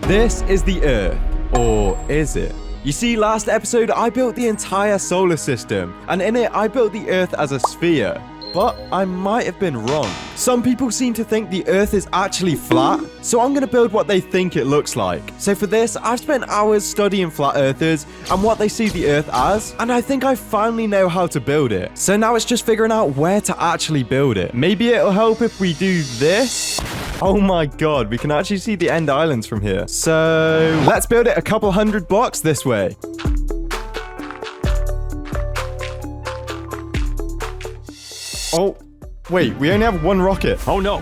This is the Earth. Or is it? You see, last episode, I built the entire solar system, and in it, I built the Earth as a sphere. But I might have been wrong. Some people seem to think the Earth is actually flat, so I'm going to build what they think it looks like. So for this, I've spent hours studying flat earthers and what they see the Earth as, and I think I finally know how to build it. So now it's just figuring out where to actually build it. Maybe it'll help if we do this. Oh my god, we can actually see the end islands from here. So let's build it a couple hundred blocks this way. Oh, wait, we only have one rocket. Oh no.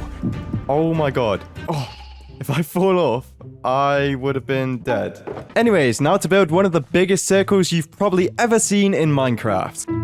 Oh my god. Oh, if I fall off, I would have been dead. Anyways, now to build one of the biggest circles you've probably ever seen in Minecraft.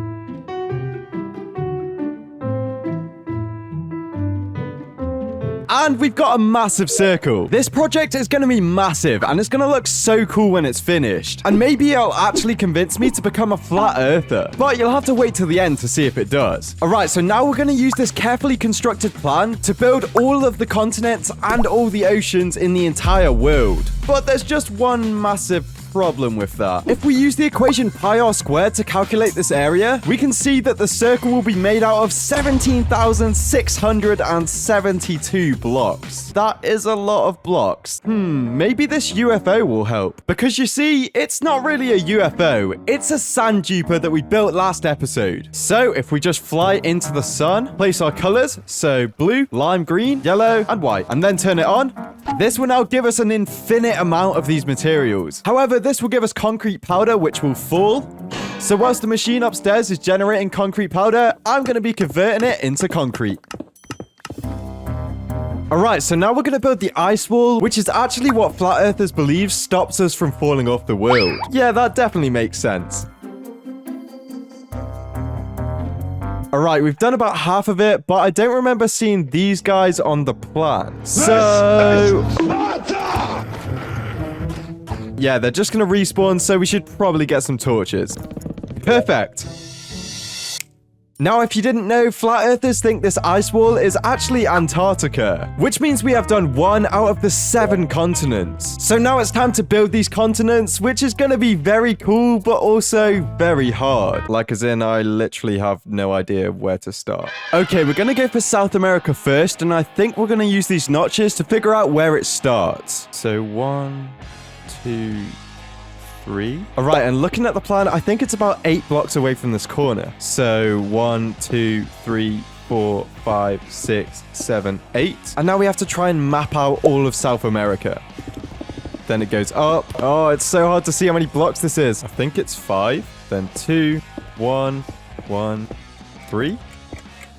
And we've got a massive circle. This project is going to be massive, and it's going to look so cool when it's finished. And maybe it'll actually convince me to become a flat earther. But you'll have to wait till the end to see if it does. Alright, so now we're going to use this carefully constructed plan to build all of the continents and all the oceans in the entire world. But there's just one massive problem with that. If we use the equation pi r squared to calculate this area, we can see that the circle will be made out of 17,672 blocks. That is a lot of blocks. Maybe this UFO will help. Because you see, it's not really a UFO, it's a sand duper that we built last episode. So if we just fly into the sun, place our colors, so blue, lime green, yellow, and white, and then turn it on, this will now give us an infinite amount of these materials. However, this will give us concrete powder, which will fall. So whilst the machine upstairs is generating concrete powder, I'm going to be converting it into concrete. Alright, so now we're going to build the ice wall, which is actually what flat earthers believe stops us from falling off the world. Yeah, that definitely makes sense. Alright, we've done about half of it, but I don't remember seeing these guys on the plan. So yeah, they're just going to respawn, so we should probably get some torches. Perfect. Now, if you didn't know, flat earthers think this ice wall is actually Antarctica, which means we have done 1 out of the 7 continents. So now it's time to build these continents, which is going to be very cool, but also very hard. Like, as in, I literally have no idea where to start. Okay, we're going to go for South America first, and I think we're going to use these notches to figure out where it starts. So 1, 2, 3. All right, and looking at the plan, I think it's about 8 blocks away from this corner. So 1, 2, 3, 4, 5, 6, 7, 8. And now we have to try and map out all of South America. Then it goes up. Oh, it's so hard to see how many blocks this is. I think it's 5, then 2, 1, 1, 3,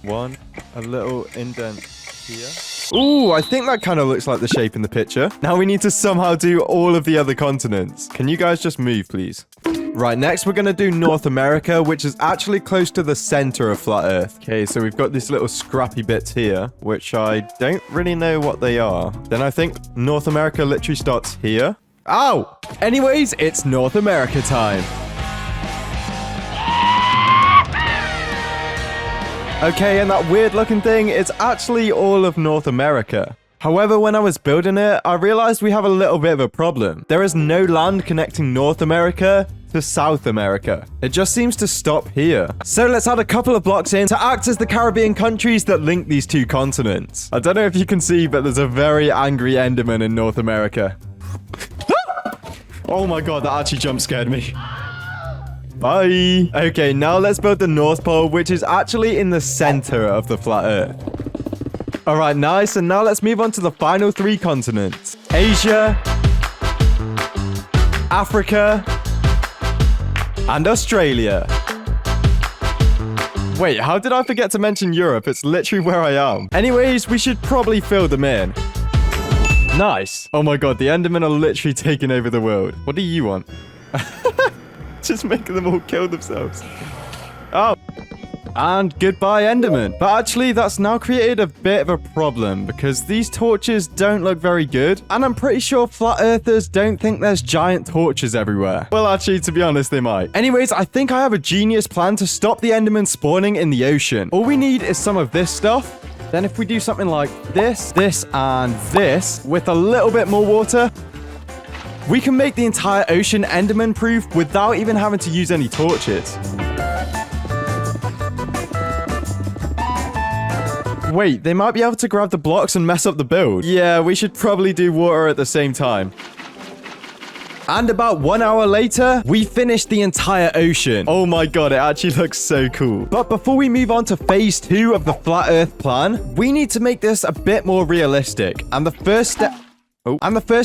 1, a little indent here. Ooh, I think that kind of looks like the shape in the picture. Now we need to somehow do all of the other continents. Can you guys just move, please? Right, next we're going to do North America, which is actually close to the center of flat Earth. Okay, so we've got these little scrappy bits here, which I don't really know what they are. Then I think North America literally starts here. Ow! Anyways, it's North America time. Okay, and that weird looking thing is actually all of North America. However, when I was building it, I realized we have a little bit of a problem. There is no land connecting North America to South America. It just seems to stop here. So let's add a couple of blocks in to act as the Caribbean countries that link these 2 continents. I don't know if you can see, but there's a very angry Enderman in North America. Oh my god, that actually jump scared me. Bye. Okay, now let's build the North Pole, which is actually in the center of the flat Earth. All right, nice. And now let's move on to the final 3 continents. Asia, Africa, and Australia. Wait, how did I forget to mention Europe? It's literally where I am. Anyways, we should probably fill them in. Nice. Oh my god, the Endermen are literally taking over the world. What do you want? Just making them all kill themselves. Oh. And goodbye, Enderman. But actually, that's now created a bit of a problem because these torches don't look very good. And I'm pretty sure flat earthers don't think there's giant torches everywhere. Well, actually, to be honest, they might. Anyways, I think I have a genius plan to stop the Enderman spawning in the ocean. All we need is some of this stuff. Then if we do something like this, this, and this with a little bit more water, We can make the entire ocean Enderman proof without even having to use any torches. Wait, they might be able to grab the blocks and mess up the build. Yeah, we should probably do water at the same time. And about 1 hour later, we finished the entire ocean. Oh my god, it actually looks so cool. But before we move on to phase 2 of the flat earth plan, we need to make this a bit more realistic. And the first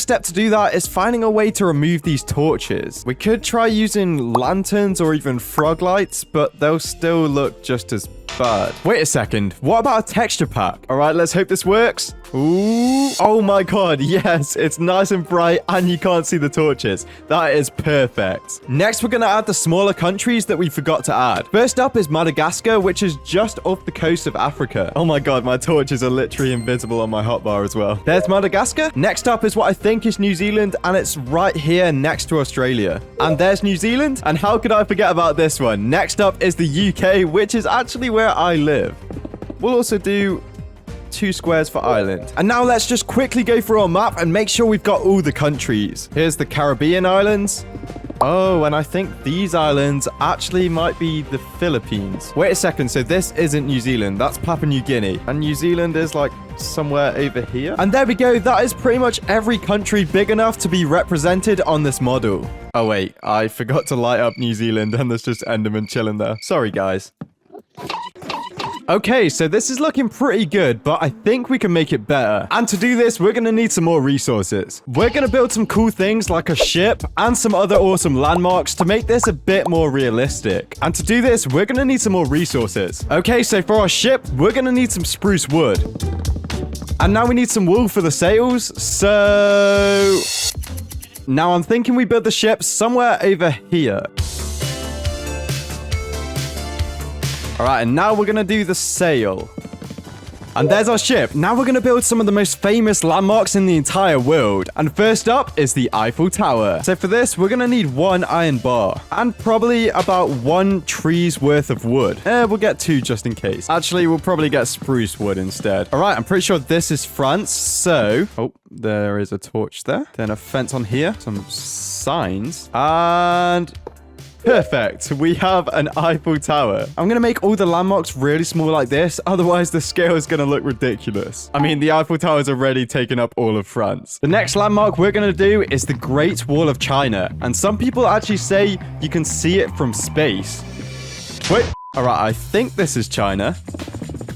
step to do that is finding a way to remove these torches. We could try using lanterns or even frog lights, but they'll still look just as bad. Wait a second. What about a texture pack? All right, let's hope this works. Ooh. Oh my god, yes, it's nice and bright and you can't see the torches. That is perfect. Next, we're gonna add the smaller countries that we forgot to add. First up is Madagascar, which is just off the coast of Africa. Oh my god, my torches are literally invisible on my hotbar as well. There's Madagascar. Next up is what I think is New Zealand, and it's right here next to Australia. And there's New Zealand, and how could I forget about this one? Next up is the UK, which is actually where I live. We'll also do 2 squares for Ireland. And now let's just quickly go through our map and make sure we've got all the countries. Here's the Caribbean islands. Oh, and I think these islands actually might be the Philippines. Wait a second, so this isn't New Zealand, that's Papua New Guinea. And New Zealand is like somewhere over here. And there we go, that is pretty much every country big enough to be represented on this model. Oh wait, I forgot to light up New Zealand and there's just Enderman chilling there. Sorry guys. Okay, so this is looking pretty good, but I think we can make it better. And to do this, we're going to need some more resources. We're going to build some cool things like a ship and some other awesome landmarks to make this a bit more realistic. And to do this, we're going to need some more resources. Okay, so for our ship, we're going to need some spruce wood. And now we need some wool for the sails. So now I'm thinking we build the ship somewhere over here. All right, and now we're going to do the sail. And there's our ship. Now we're going to build some of the most famous landmarks in the entire world. And first up is the Eiffel Tower. So for this, we're going to need 1 iron bar and probably about 1 tree's worth of wood. We'll get 2 just in case. Actually, we'll probably get spruce wood instead. All right, I'm pretty sure this is France. So, oh, there is a torch there. Then a fence on here. Some signs. And perfect. We have an Eiffel Tower. I'm going to make all the landmarks really small like this. Otherwise, the scale is going to look ridiculous. I mean, the Eiffel Tower is already taken up all of France. The next landmark we're going to do is the Great Wall of China. And some people actually say you can see it from space. Wait. All right, I think this is China.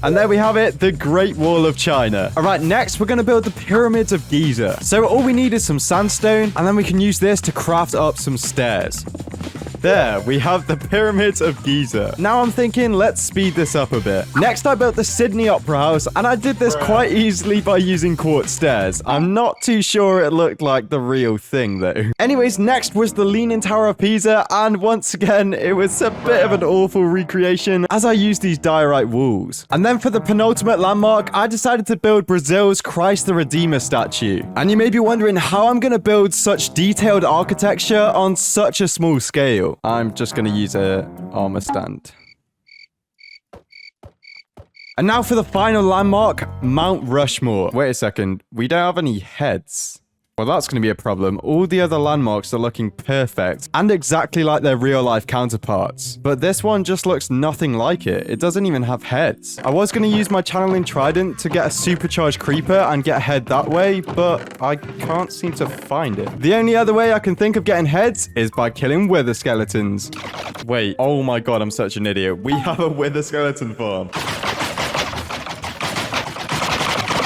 And there we have it, the Great Wall of China. All right, next, we're going to build the Pyramids of Giza. So all we need is some sandstone, and then we can use this to craft up some stairs. There, we have the Pyramids of Giza. Now I'm thinking, let's speed this up a bit. Next, I built the Sydney Opera House, and I did this quite easily by using quartz stairs. I'm not too sure it looked like the real thing, though. Anyways, next was the Leaning Tower of Pisa, and once again, it was a bit of an awful recreation as I used these diorite walls. And then for the penultimate landmark, I decided to build Brazil's Christ the Redeemer statue. And you may be wondering how I'm going to build such detailed architecture on such a small scale. I'm just going to use a armor stand. And now for the final landmark, Mount Rushmore. Wait a second, we don't have any heads. Well, that's going to be a problem. All the other landmarks are looking perfect and exactly like their real-life counterparts. But this one just looks nothing like it. It doesn't even have heads. I was going to use my channeling trident to get a supercharged creeper and get a head that way, but I can't seem to find it. The only other way I can think of getting heads is by killing wither skeletons. Wait, oh my god, I'm such an idiot. We have a wither skeleton farm.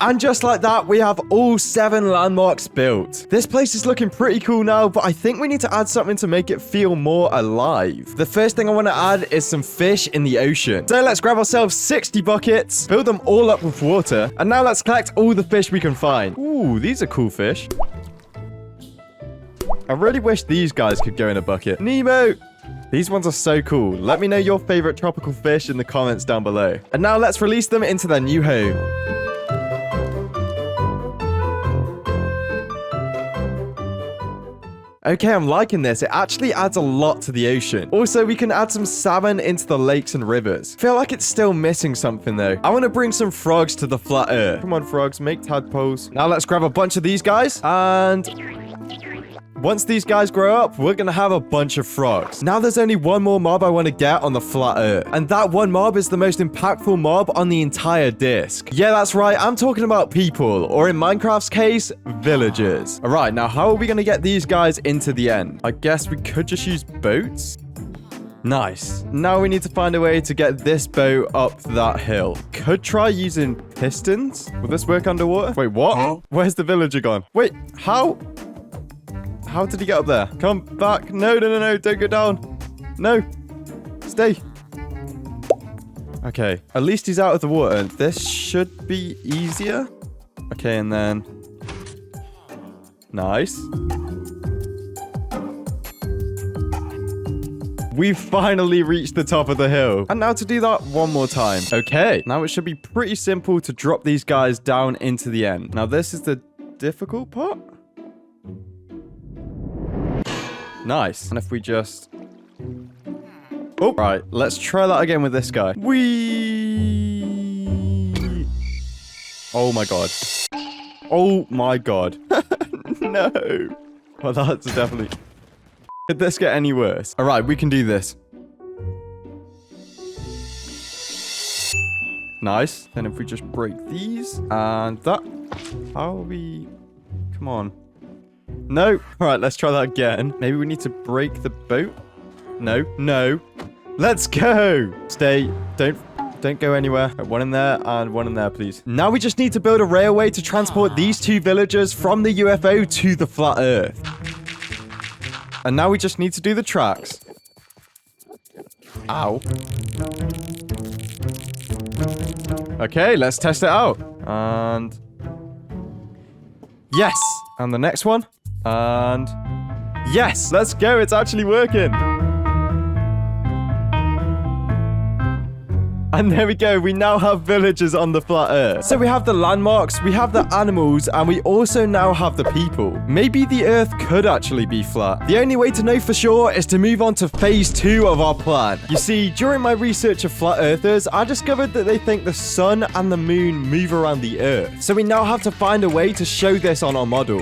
And just like that, we have all 7 landmarks built. This place is looking pretty cool now, but I think we need to add something to make it feel more alive. The first thing I want to add is some fish in the ocean. So let's grab ourselves 60 buckets, fill them all up with water, and now let's collect all the fish we can find. Ooh, these are cool fish. I really wish these guys could go in a bucket. Nemo! These ones are so cool. Let me know your favorite tropical fish in the comments down below. And now let's release them into their new home. Okay, I'm liking this. It actually adds a lot to the ocean. Also, we can add some salmon into the lakes and rivers. Feel like it's still missing something though. I want to bring some frogs to the flat earth. Come on, frogs, make tadpoles. Now let's grab a bunch of these guys and Once these guys grow up, we're gonna have a bunch of frogs. Now there's only one more mob I want to get on the flat Earth. And that one mob is the most impactful mob on the entire disc. Yeah, that's right. I'm talking about people, or in Minecraft's case, villagers. All right, now how are we gonna get these guys into the end? I guess we could just use boats. Nice. Now we need to find a way to get this boat up that hill. Could try using pistons. Will this work underwater? Wait, what? Huh? Where's the villager gone? Wait, how? How did he get up there? Come back. No, no, no, no. Don't go down. No. Stay. Okay. At least he's out of the water. This should be easier. Okay, and then... Nice. We've finally reached the top of the hill. And now to do that one more time. Okay. Now it should be pretty simple to drop these guys down into the end. Now this is the difficult part. Nice. And if we just... Oh, right. Let's try that again with this guy. Whee! Oh my god. Oh my god. No. Well, that's definitely... Could this get any worse? All right, we can do this. Nice. Then if we just break these and that. How are we... Come on. No. All right, let's try that again. Maybe we need to break the boat. No. No. Let's go. Stay. Don't go anywhere. One in there and one in there, please. Now we just need to build a railway to transport these two villagers from the UFO to the flat Earth. And now we just need to do the tracks. Ow. Okay, let's test it out. And... Yes! And the next one. And... Yes! Let's go! It's actually working! And there we go, we now have villagers on the flat Earth. So we have the landmarks, we have the animals, and we also now have the people. Maybe the Earth could actually be flat. The only way to know for sure is to move on to phase 2 of our plan. You see, during my research of flat Earthers, I discovered that they think the sun and the moon move around the Earth. So we now have to find a way to show this on our model.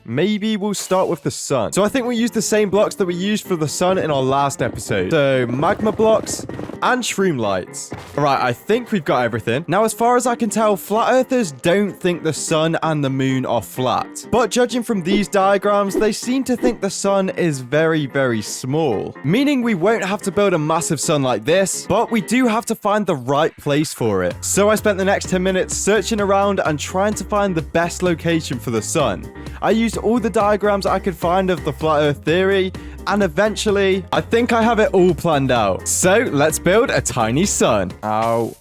Maybe we'll start with the sun. So I think we'll use the same blocks that we used for the sun in our last episode. So magma blocks and shroom lights. All right, I think we've got everything. Now, as far as I can tell, flat earthers don't think the sun and the moon are flat. But judging from these diagrams, they seem to think the sun is very, very small. Meaning we won't have to build a massive sun like this, but we do have to find the right place for it. So I spent the next 10 minutes searching around and trying to find the best location for the sun. I used all the diagrams I could find of the flat earth theory, and eventually, I think I have it all planned out. So let's build a tiny sun. Ow.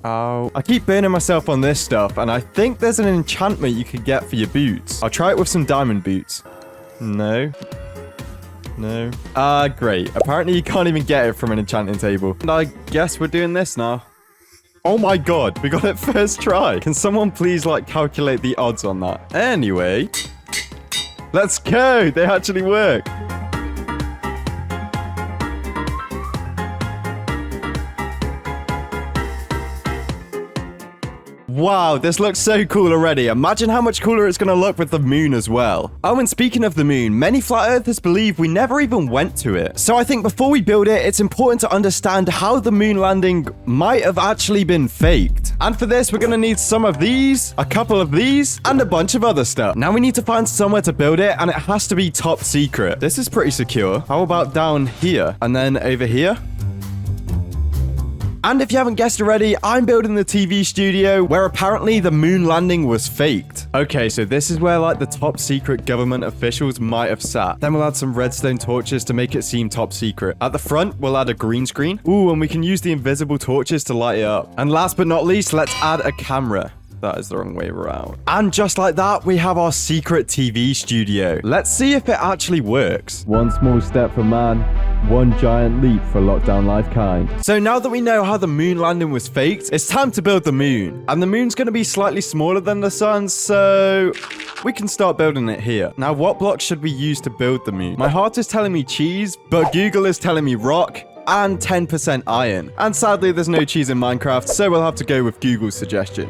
Ow. I keep burning myself on this stuff, and I think there's an enchantment you could get for your boots. I'll try it with some diamond boots. No. No. Great. Apparently you can't even get it from an enchanting table. And I guess we're doing this now. Oh my god, we got it first try. Can someone please, calculate the odds on that? Anyway, let's go. They actually work. Wow, this looks so cool already. Imagine how much cooler it's going to look with the moon as well. Oh, and speaking of the moon, many flat earthers believe we never even went to it. So I think before we build it, it's important to understand how the moon landing might have actually been faked. And for this, we're going to need some of these, a couple of these, and a bunch of other stuff. Now we need to find somewhere to build it, and it has to be top secret. This is pretty secure. How about down here? And then over here? And if you haven't guessed already, I'm building the TV studio where apparently the moon landing was faked. Okay, so this is where the top secret government officials might have sat. Then we'll add some redstone torches to make it seem top secret. At the front, we'll add a green screen. Ooh, and we can use the invisible torches to light it up. And last but not least, let's add a camera. That is the wrong way around. And just like that, we have our secret TV studio. Let's see if it actually works. One small step for man, one giant leap for LockDownLife kind. So now that we know how the moon landing was faked, it's time to build the moon. And the moon's going to be slightly smaller than the sun, so we can start building it here. Now, what blocks should we use to build the moon? My heart is telling me cheese, but Google is telling me rock and 10% iron. And sadly, there's no cheese in Minecraft, so we'll have to go with Google's suggestion.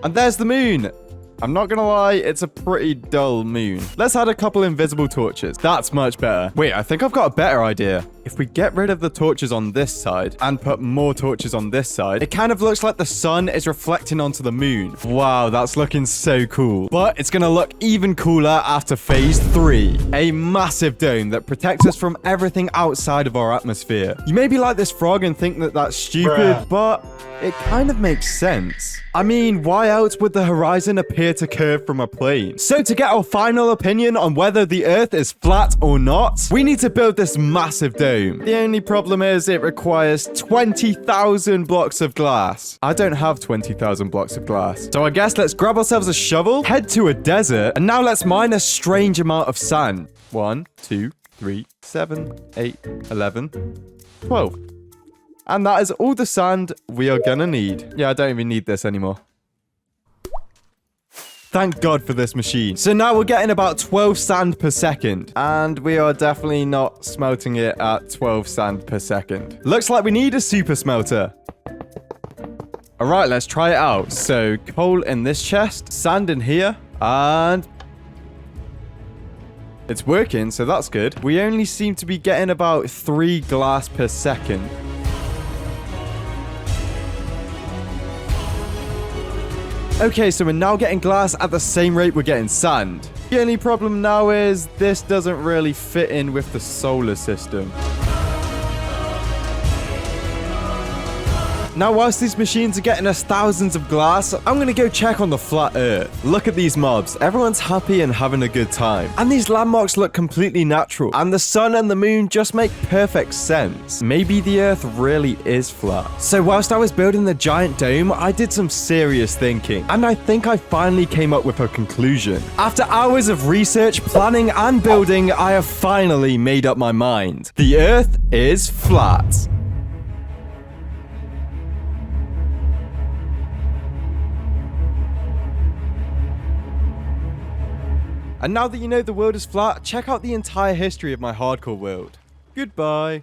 And there's the moon. I'm not gonna lie, it's a pretty dull moon. Let's add a couple invisible torches. That's much better. Wait, I think I've got a better idea. If we get rid of the torches on this side and put more torches on this side, it kind of looks like the sun is reflecting onto the moon. Wow, that's looking so cool. But it's gonna look even cooler after phase 3. A massive dome that protects us from everything outside of our atmosphere. You may be like this frog and think that that's stupid, but it kind of makes sense. I mean, why else would the horizon appear to curve from a plane? So to get our final opinion on whether the Earth is flat or not, we need to build this massive dome. The only problem is it requires 20,000 blocks of glass. I don't have 20,000 blocks of glass. So I guess let's grab ourselves a shovel, head to a desert, and now let's mine a strange amount of sand. 1, 2, 3, 7, 8, 11, 12. And that is all the sand we are gonna need. Yeah, I don't even need this anymore. Thank God for this machine. So now we're getting about 12 sand per second. And we are definitely not smelting it at 12 sand per second. Looks like we need a super smelter. All right, let's try it out. So coal in this chest, sand in here, and it's working, so that's good. We only seem to be getting about 3 glass per second. Okay, so we're now getting glass at the same rate we're getting sand. The only problem now is this doesn't really fit in with the solar system. Now, whilst these machines are getting us thousands of glass, I'm gonna go check on the flat Earth. Look at these mobs. Everyone's happy and having a good time. And these landmarks look completely natural. And the sun and the moon just make perfect sense. Maybe the Earth really is flat. So whilst I was building the giant dome, I did some serious thinking. And I think I finally came up with a conclusion. After hours of research, planning, and building, I have finally made up my mind. The Earth is flat. And now that you know the world is flat, check out the entire history of my hardcore world. Goodbye.